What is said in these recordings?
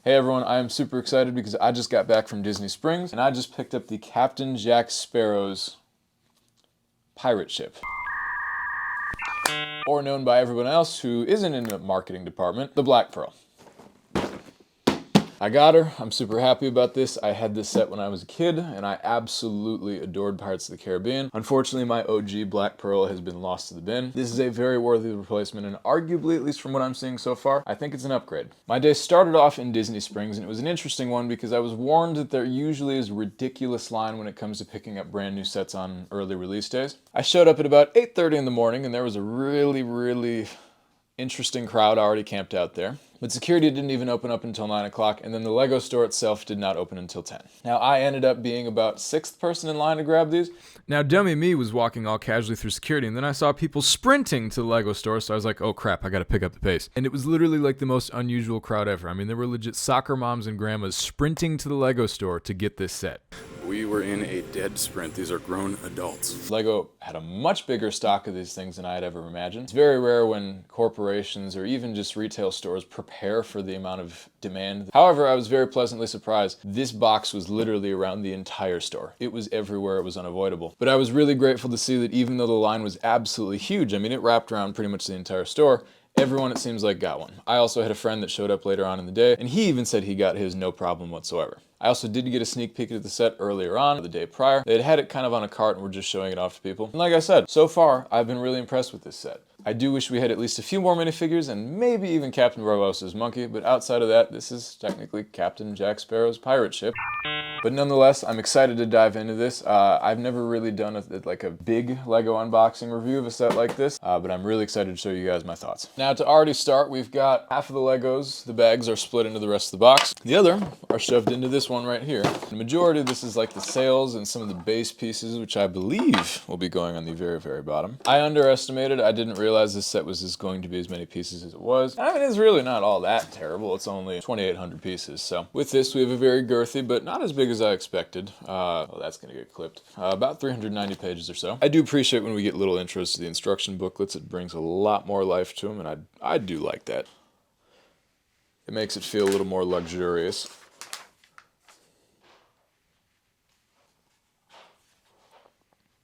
Hey everyone, I am super excited because I just got back from Disney Springs and I just picked up the Captain Jack Sparrow's pirate ship. Or known by everyone else who isn't in the marketing department, the Black Pearl. I got her. I'm super happy about this. I had this set when I was a kid, and I absolutely adored Pirates of the Caribbean. Unfortunately, my OG Black Pearl has been lost to the bin. This is a very worthy replacement, and arguably, at least from what I'm seeing so far, I think it's an upgrade. My day started off in Disney Springs, and it was an interesting one because I was warned that there usually is a ridiculous line when it comes to picking up brand new sets on early release days. I showed up at about 8:30 in the morning, and there was a really interesting crowd already camped out there. But security didn't even open up until 9 o'clock, and then the Lego store itself did not open until 10. Now, I ended up being about 6th person in line to grab these. Now, dummy me was walking all casually through security, and then I saw people sprinting to the Lego store, so I was like, oh crap, I gotta pick up the pace. And it was literally like the most unusual crowd ever. I mean, there were legit soccer moms and grandmas sprinting to the Lego store to get this set. We were in a dead sprint. These are grown adults. Lego had a much bigger stock of these things than I had ever imagined. It's very rare when corporations or even just retail stores prepare for the amount of demand. However, I was very pleasantly surprised. This box was literally around the entire store. It was everywhere. It was unavoidable. But I was really grateful to see that even though the line was absolutely huge, I mean, it wrapped around pretty much the entire store, everyone, it seems like, got one. I also had a friend that showed up later on in the day, and he even said he got his no problem whatsoever. I also did get a sneak peek at the set earlier on, the day prior. They had it kind of on a cart and were just showing it off to people. And like I said, so far, I've been really impressed with this set. I do wish we had at least a few more minifigures and maybe even Captain Barbossa's monkey, but outside of that, this is technically Captain Jack Sparrow's pirate ship. But nonetheless, I'm excited to dive into this. I've never really done a big Lego unboxing review of a set like this, but I'm really excited to show you guys my thoughts. Now, to already start, we've got half of the Legos. The bags are split into the rest of the box. The other are shoved into this one right here. The majority of this is like the sails and some of the base pieces, which I believe will be going on the very bottom. I underestimated. I didn't realize this set was going to be as many pieces as it was. I mean, it's really not all that terrible. It's only 2,800 pieces. So with this, we have a very girthy, but not as big as I expected. Well, that's gonna get clipped. About 390 pages or so. I do appreciate when we get little intros to the instruction booklets. It brings a lot more life to them, and I do like that. It makes it feel a little more luxurious.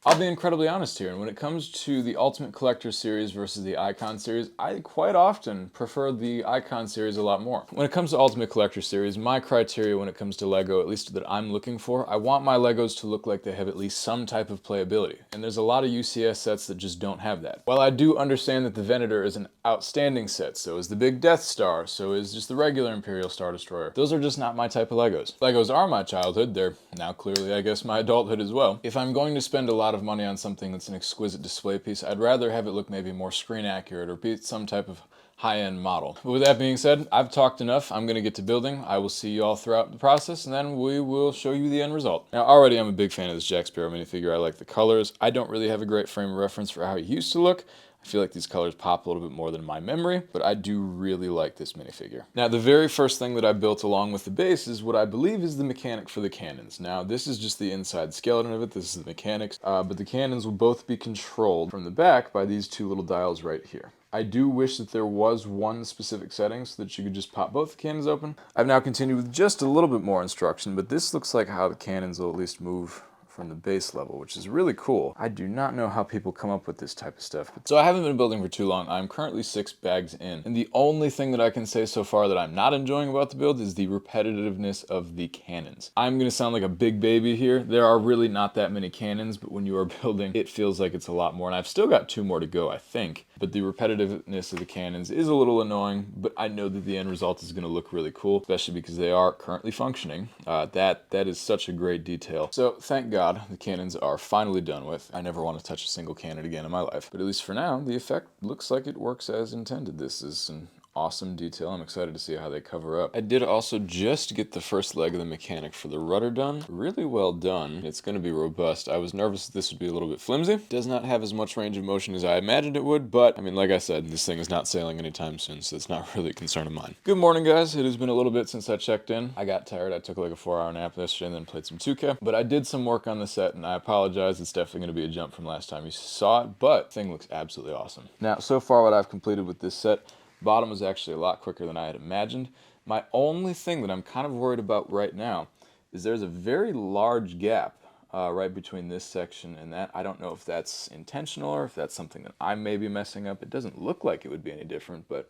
I'll be incredibly honest here, and when it comes to the Ultimate Collector series versus the Icon series, I quite often prefer the Icon series a lot more. When it comes to Ultimate Collector series, my criteria when it comes to Lego, at least that I'm looking for, I want my Legos to look like they have at least some type of playability, and there's a lot of UCS sets that just don't have that. While I do understand that the Venator is an outstanding set, so is the Big Death Star, so is just the regular Imperial Star Destroyer. Those are just not my type of Legos. Legos are my childhood, they're now clearly, I guess, my adulthood as well. If I'm going to spend a lot of money on something that's an exquisite display piece, I'd rather have it look maybe more screen accurate or be some type of high-end model. But with that being said, I've talked enough. I'm gonna get to building. I will see you all throughout the process, and then we will show you the end result. Now, already I'm a big fan of this Jack Sparrow minifigure. I like the colors. I don't really have a great frame of reference for how he used to look. I feel like these colors pop a little bit more than my memory, but I do really like this minifigure. Now, the very first thing that I built along with the base is what I believe is the mechanic for the cannons. Now, this is just the inside skeleton of it. This is the mechanics, but the cannons will both be controlled from the back by these two little dials right here. I do wish that there was one specific setting so that you could just pop both the cannons open. I've now continued with just a little bit more instruction, but this looks like how the cannons will at least move from the base level, which is really cool. I do not know how people come up with this type of stuff. So I haven't been building for too long. I'm currently 6 bags in, and the only thing that I can say so far that I'm not enjoying about the build is the repetitiveness of the cannons. I'm gonna sound like a big baby here. There are really not that many cannons, but when you are building, it feels like it's a lot more, and I've still got 2 more to go, I think. But the repetitiveness of the cannons is a little annoying, but I know that the end result is gonna look really cool, especially because they are currently functioning. That is such a great detail. So thank God the cannons are finally done with. I never want to touch a single cannon again in my life, but at least for now, the effect looks like it works as intended. This is an awesome detail. I'm excited to see how they cover up. I did also just get the first leg of the mechanic for the rudder done. Really well done. It's going to be robust. I was nervous that this would be a little bit flimsy. Does not have as much range of motion as I imagined it would, but I mean, like I said, this thing is not sailing anytime soon, so it's not really a concern of mine. Good morning, guys. It has been a little bit since I checked in. I got tired. I took like a 4-hour nap yesterday and then played some 2K, but I did some work on the set, and I apologize. It's definitely going to be a jump from last time you saw it, but the thing looks absolutely awesome. Now, so far what I've completed with this set, bottom was actually a lot quicker than I had imagined. My only thing that I'm kind of worried about right now is there's a very large gap right between this section and that. I don't know if that's intentional or if that's something that I may be messing up. It doesn't look like it would be any different, but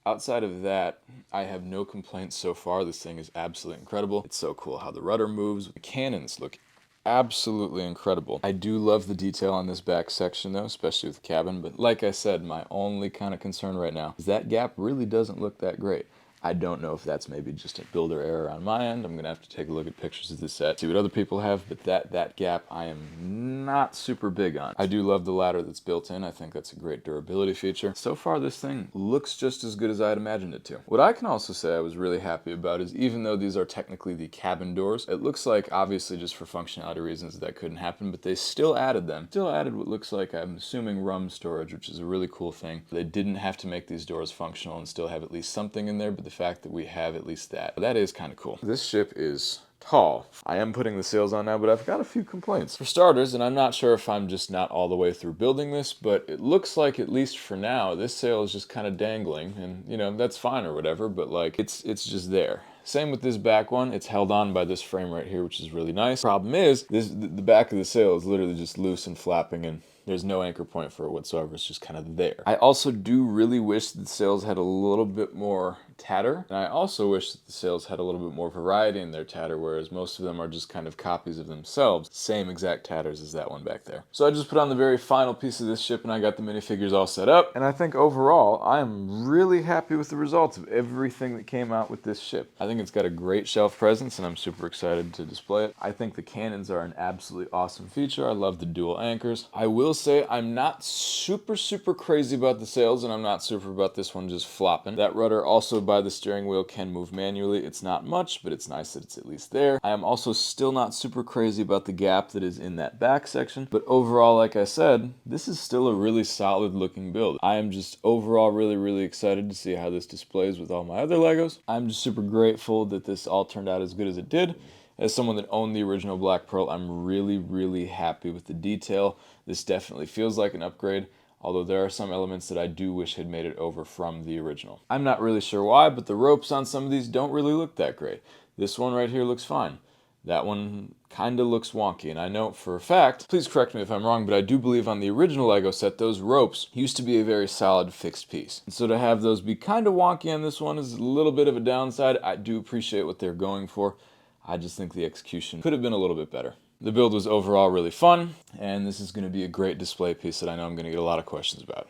outside of that, I have no complaints so far. This thing is absolutely incredible. It's so cool how the rudder moves. The cannons look absolutely incredible. I do love the detail on this back section though, especially with the cabin, but like I said, my only kind of concern right now is that gap really doesn't look that great. I don't know if that's maybe just a builder error on my end. I'm gonna have to take a look at pictures of this set, see what other people have, but that gap I am not super big on. I do love the ladder that's built in. I think that's a great durability feature. So far this thing looks just as good as I had imagined it to. What I can also say I was really happy about is even though these are technically the cabin doors, it looks like obviously just for functionality reasons that couldn't happen, but they still added them. Still added what looks like, I'm assuming, rum storage, which is a really cool thing. They didn't have to make these doors functional and still have at least something in there, but the fact that we have at least that is kind of cool. This ship is tall. I am putting the sails on now, but I've got a few complaints. For starters, and I'm not sure if I'm just not all the way through building this, but it looks like, at least for now, this sail is just kind of dangling, and you know, that's fine or whatever, but like, it's just there. Same with this back one. It's held on by this frame right here, which is really nice. Problem is, the back of the sail is literally just loose and flapping, and there's no anchor point for it whatsoever. It's just kind of there. I also do really wish that the sails had a little bit more tatter, and I also wish that the sails had a little bit more variety in their tatter, whereas most of them are just kind of copies of themselves. Same exact tatters as that one back there. So I just put on the very final piece of this ship and I got the minifigures all set up, and I think overall I am really happy with the results of everything that came out with this ship. I think it's got a great shelf presence and I'm super excited to display it. I think the cannons are an absolutely awesome feature. I love the dual anchors. I will say I'm not super crazy about the sails, and I'm not super about this one just flopping. That rudder also by the steering wheel can move manually. It's not much, but it's nice that it's at least there. I am also still not super crazy about the gap that is in that back section, but overall, like I said, this is still a really solid looking build. I am just overall really excited to see how this displays with all my other Legos. I'm just super grateful that this all turned out as good as it did. As someone that owned the original Black Pearl, I'm really happy with the detail. This definitely feels like an upgrade, although there are some elements that I do wish had made it over from the original. I'm not really sure why, but the ropes on some of these don't really look that great. This one right here looks fine. That one kind of looks wonky, and I know for a fact, please correct me if I'm wrong, but I do believe on the original Lego set, those ropes used to be a very solid fixed piece. And so to have those be kind of wonky on this one is a little bit of a downside. I do appreciate what they're going for. I just think the execution could have been a little bit better. The build was overall really fun, and this is going to be a great display piece that I know I'm going to get a lot of questions about.